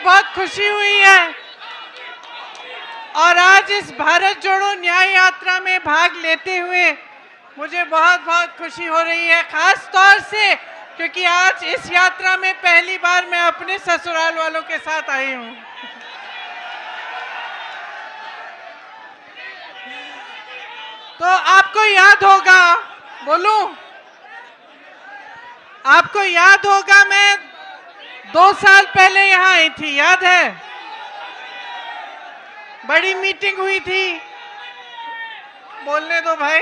बहुत खुशी हुई है और आज इस भारत जोड़ो न्याय यात्रा में भाग लेते हुए मुझे बहुत बहुत खुशी हो रही है, खास तौर से क्योंकि आज इस यात्रा में पहली बार मैं अपने ससुराल वालों के साथ आई हूँ। तो आपको याद होगा, बोलूं, आपको याद होगा मैं 2 साल पहले यहाँ आई थी, याद है? बड़ी मीटिंग हुई थी, बोलने दो भाई।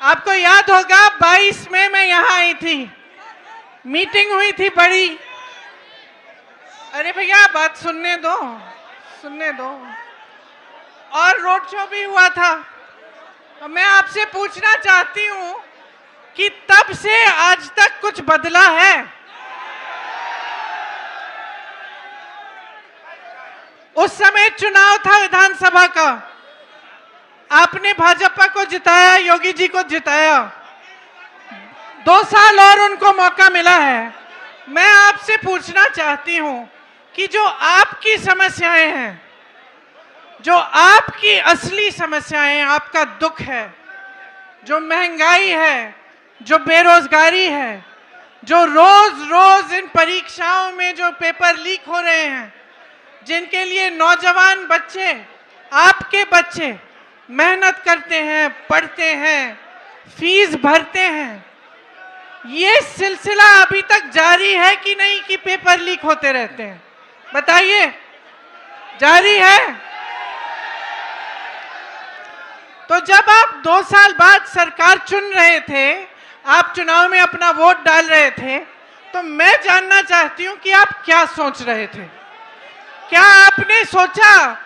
आपको याद होगा 22 में मैं यहाँ आई थी, मीटिंग हुई थी बड़ी। अरे भैया बात सुनने दो, सुनने दो। और रोड शो भी हुआ था। तो मैं आपसे पूछना चाहती हूँ कि तब से आज तक कुछ बदला है? उस समय चुनाव था विधानसभा का, आपने भाजपा को जिताया, योगी जी को जिताया, 2 साल और उनको मौका मिला है। मैं आपसे पूछना चाहती हूं कि जो आपकी समस्याएं हैं, जो आपकी असली समस्याएं, आपका दुख है, जो महंगाई है, जो बेरोजगारी है, जो रोज रोज इन परीक्षाओं में जो पेपर लीक हो रहे हैं, जिनके लिए नौजवान बच्चे, आपके बच्चे मेहनत करते हैं, पढ़ते हैं, फीस भरते हैं, ये सिलसिला अभी तक जारी है कि नहीं कि पेपर लीक होते रहते हैं? बताइए, जारी है? तो जब आप 2 साल बाद सरकार चुन रहे थे, आप चुनाव में अपना वोट डाल रहे थे, तो मैं जानना चाहती हूं कि आप क्या सोच रहे थे? क्या आपने सोचा,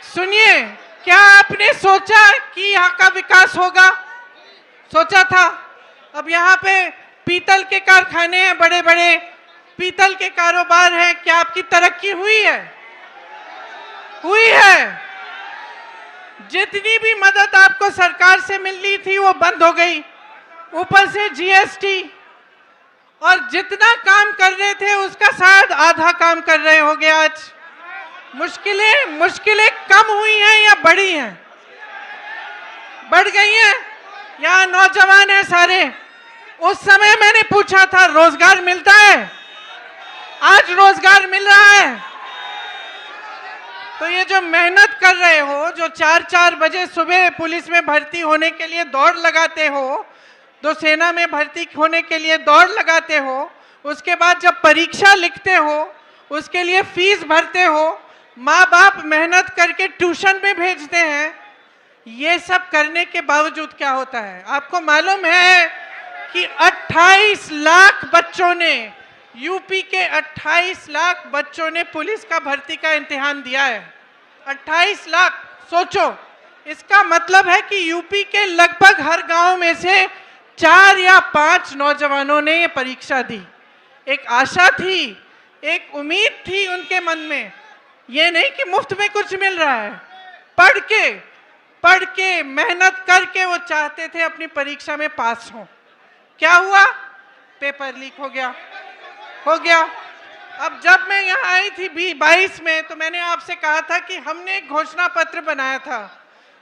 सुनिए, क्या आपने सोचा कि यहाँ का विकास होगा? सोचा था? अब यहाँ पे पीतल के कारखाने हैं, बड़े बड़े पीतल के कारोबार हैं, क्या आपकी तरक्की हुई है? हुई है। जितनी भी मदद आपको सरकार से मिलनी थी वो बंद हो गई, ऊपर से जीएसटी, और जितना काम कर रहे थे उसका शायद आधा काम कर रहे होगे आज। मुश्किलें कम हुई हैं या बढ़ी हैं? बढ़ गई हैं। यहाँ नौजवान हैं सारे। उस समय मैंने पूछा था रोजगार मिलता है, आज रोजगार मिल रहा है। तो ये जो मेहनत कर रहे हो, जो 4-4 बजे सुबह पुलिस में भर्ती होने के लिए दौड़ लगाते हो, तो सेना में भर्ती होने के लिए दौड़ लगाते हो, उसके बाद जब परीक्षा लिखते हो, उसके लिए फीस भरते हो, माँ बाप मेहनत करके ट्यूशन में भेजते हैं, ये सब करने के बावजूद क्या होता है? आपको मालूम है कि 28 लाख बच्चों ने, यूपी के 28 लाख बच्चों ने पुलिस का भर्ती का इम्तिहान दिया है। 28 लाख, सोचो, इसका मतलब है कि यूपी के लगभग हर गांव में से 4 या 5 नौजवानों ने ये परीक्षा दी। एक आशा थी, एक उम्मीद थी उनके मन में, ये नहीं कि मुफ्त में कुछ मिल रहा है। पढ़ के मेहनत करके वो चाहते थे अपनी परीक्षा में पास हो। क्या हुआ? पेपर लीक हो गया। अब जब मैं यहाँ आई थी 22 में, तो मैंने आपसे कहा था कि हमने एक घोषणा पत्र बनाया था,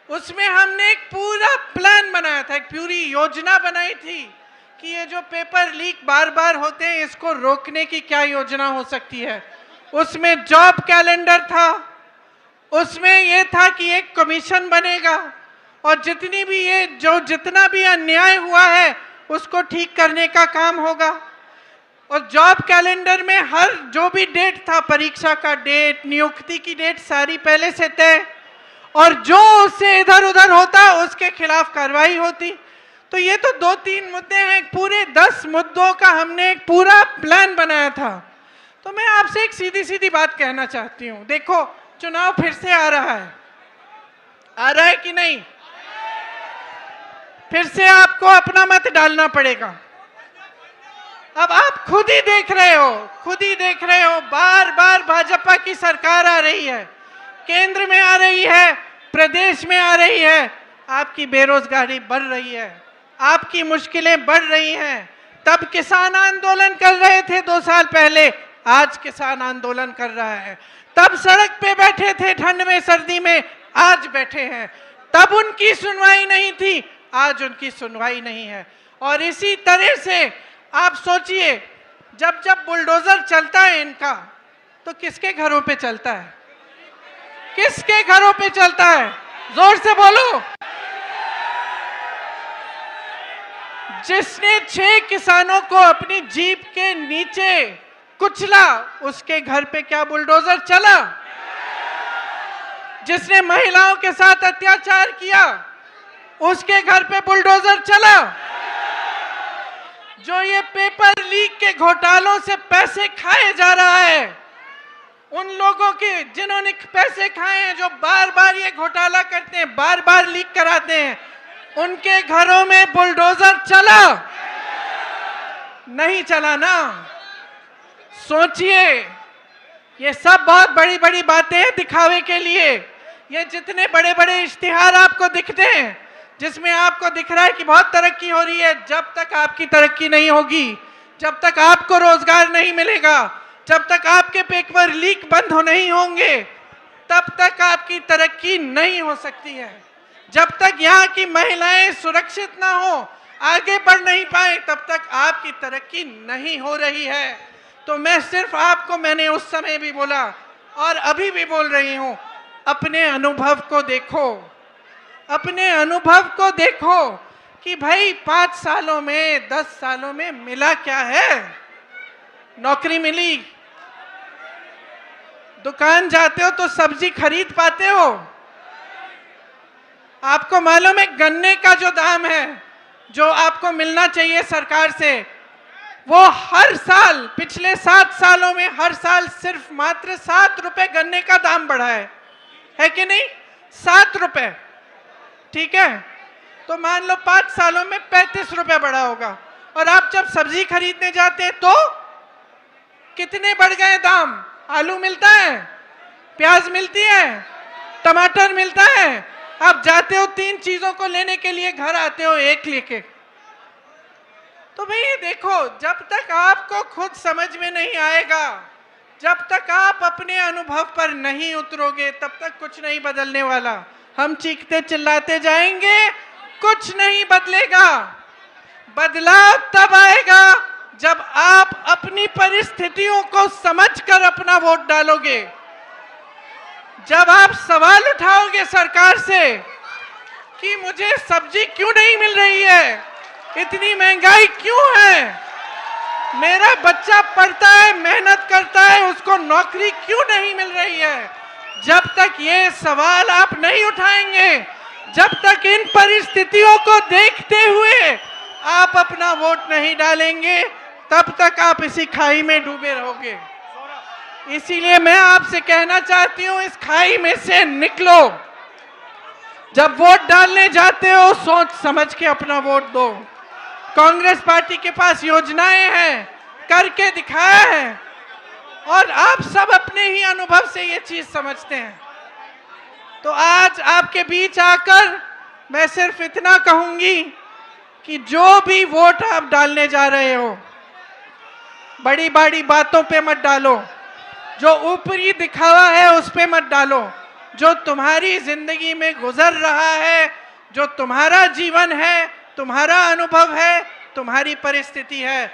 उसमें हमने एक पूरा प्लान बनाया था, एक पूरी योजना बनाई थी कि ये जो पेपर लीक बार बार होते हैं, इसको रोकने की क्या योजना हो सकती है। उसमें जॉब कैलेंडर था, उसमें यह था कि एक कमीशन बनेगा और जितना भी अन्याय हुआ है उसको ठीक करने का काम होगा। और जॉब कैलेंडर में हर जो भी डेट था, परीक्षा का डेट, नियुक्ति की डेट, सारी पहले से तय, और जो उससे इधर उधर होता उसके खिलाफ कार्रवाई होती। तो ये तो 2-3 मुद्दे हैं, पूरे 10 मुद्दों का हमने एक पूरा प्लान बनाया था। तो मैं आपसे एक सीधी सीधी बात कहना चाहती हूँ, देखो चुनाव फिर से आ रहा है कि नहीं? फिर से आपको अपना मत डालना पड़ेगा। अब आप खुद ही देख रहे हो, बार बार भाजपा की सरकार आ रही है, केंद्र में आ रही है, प्रदेश में आ रही है, आपकी बेरोजगारी बढ़ रही है, आपकी मुश्किलें बढ़ रही हैं, तब किसान आंदोलन कर रहे थे 2 साल पहले, आज किसान आंदोलन कर रहा है। तब सड़क पे बैठे थे ठंड में सर्दी में, आज बैठे हैं। तब उनकी सुनवाई नहीं थी, आज उनकी सुनवाई नहीं है। और इसी तरह से आप सोचिए, जब जब बुलडोजर चलता है इनका, तो किसके घरों पे चलता है? किसके घरों पे चलता है? जोर से बोलो। जिसने 6 किसानों को अपनी जीप के नीचे कुचला, उसके घर पे क्या बुलडोजर चला? जिसने महिलाओं के साथ अत्याचार किया, उसके घर पे बुलडोजर चला? जो ये पेपर लीक के घोटालों से पैसे खाए जा रहा है, उन लोगों के जिन्होंने पैसे खाए हैं, जो बार बार ये घोटाला करते हैं, बार बार लीक कराते हैं, उनके घरों में बुलडोजर चला? नहीं चला ना। सोचिए, ये सब बहुत बड़ी बड़ी बातें हैं दिखावे के लिए। ये जितने बड़े बड़े इश्तिहार आपको दिखते हैं, जिसमें आपको दिख रहा है कि बहुत तरक्की हो रही है, जब तक आपकी तरक्की नहीं होगी, जब तक आपको रोजगार नहीं मिलेगा, जब तक आपके पेपर लीक बंद नहीं होंगे, तब तक आपकी तरक्की नहीं हो सकती है। जब तक यहाँ की महिलाएं सुरक्षित ना हो, आगे बढ़ नहीं पाए, तब तक आपकी तरक्की नहीं हो रही है। तो मैं सिर्फ आपको, मैंने उस समय भी बोला और अभी भी बोल रही हूँ, अपने अनुभव को देखो, अपने अनुभव को देखो कि भाई 5 सालों में, 10 सालों में मिला क्या है? नौकरी मिली? दुकान जाते हो तो सब्जी खरीद पाते हो? आपको मालूम है गन्ने का जो दाम है, जो आपको मिलना चाहिए सरकार से, वो हर साल, पिछले 7 सालों में हर साल सिर्फ मात्र 7 रुपए गन्ने का दाम बढ़ा है कि नहीं? 7 रुपए, ठीक है? तो मान लो 5 सालों में 35 रुपए बढ़ा होगा। और आप जब सब्जी खरीदने जाते हैं तो कितने बढ़ गए दाम? आलू मिलता है, प्याज मिलती है, टमाटर मिलता है। आप जाते हो 3 चीजों को लेने के लिए, घर आते हो 1 लेके। तो भाई देखो, जब तक आपको खुद समझ में नहीं आएगा, जब तक आप अपने अनुभव पर नहीं उतरोगे, तब तक कुछ नहीं बदलने वाला। हम चीखते चिल्लाते जाएंगे, कुछ नहीं बदलेगा। बदलाव तब आएगा जब आप अपनी परिस्थितियों को समझकर अपना वोट डालोगे, जब आप सवाल उठाओगे सरकार से कि मुझे सब्जी क्यों नहीं मिल रही है, इतनी महंगाई क्यों है, मेरा बच्चा पढ़ता है, मेहनत करता है, उसको नौकरी क्यों नहीं मिल रही है। जब तक ये सवाल आप नहीं उठाएंगे, जब तक इन परिस्थितियों को देखते हुए आप अपना वोट नहीं डालेंगे, तब तक आप इसी खाई में डूबे रहोगे। इसीलिए मैं आपसे कहना चाहती हूं, इस खाई में से निकलो। जब वोट डालने जाते हो, सोच समझ के अपना वोट दो। कांग्रेस पार्टी के पास योजनाएं हैं, करके दिखाया है, और आप सब अपने ही अनुभव से ये चीज समझते हैं। तो आज आपके बीच आकर मैं सिर्फ इतना कहूंगी कि जो भी वोट आप डालने जा रहे हो, बड़ी बड़ी बातों पे मत डालो, जो ऊपरी दिखावा है उस पे मत डालो। जो तुम्हारी जिंदगी में गुजर रहा है, जो तुम्हारा जीवन है, तुम्हारा अनुभव है, तुम्हारी परिस्थिति है,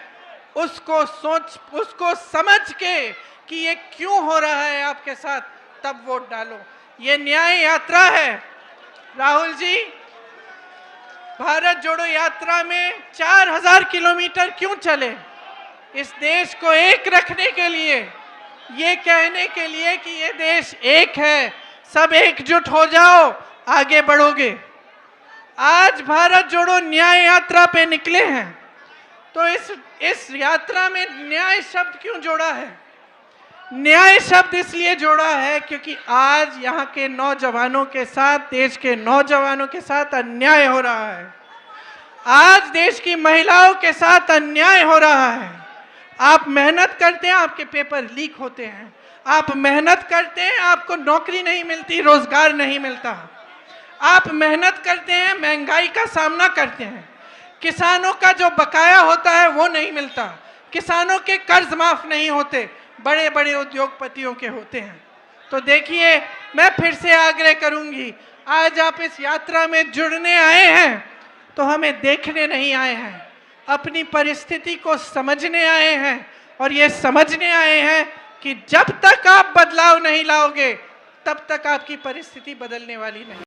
उसको सोच, उसको समझ के कि ये क्यों हो रहा है आपके साथ, तब वोट डालो। ये न्याय यात्रा है। राहुल जी, भारत जोड़ो यात्रा में 4000 किलोमीटर क्यों चले? इस देश को एक रखने के लिए, ये कहने के लिए कि ये देश एक है, सब एकजुट हो जाओ, आगे बढ़ोगे। आज भारत जोड़ो न्याय यात्रा पे निकले हैं, तो इस यात्रा में न्याय शब्द क्यों जोड़ा है? न्याय शब्द इसलिए जोड़ा है क्योंकि आज यहाँ के नौजवानों के साथ, देश के नौजवानों के साथ अन्याय हो रहा है। आज देश की महिलाओं के साथ अन्याय हो रहा है। आप मेहनत करते हैं, आपके पेपर लीक होते हैं। आप मेहनत करते हैं, आपको नौकरी नहीं मिलती, रोजगार नहीं मिलता। आप मेहनत करते हैं, महंगाई का सामना करते हैं। किसानों का जो बकाया होता है वो नहीं मिलता, किसानों के कर्ज माफ नहीं होते, बड़े बड़े उद्योगपतियों के होते हैं। तो देखिए, मैं फिर से आग्रह करूंगी, आज आप इस यात्रा में जुड़ने आए हैं तो हमें देखने नहीं आए हैं, अपनी परिस्थिति को समझने आए हैं। और ये समझने आए हैं कि जब तक आप बदलाव नहीं लाओगे तब तक आपकी परिस्थिति बदलने वाली नहीं।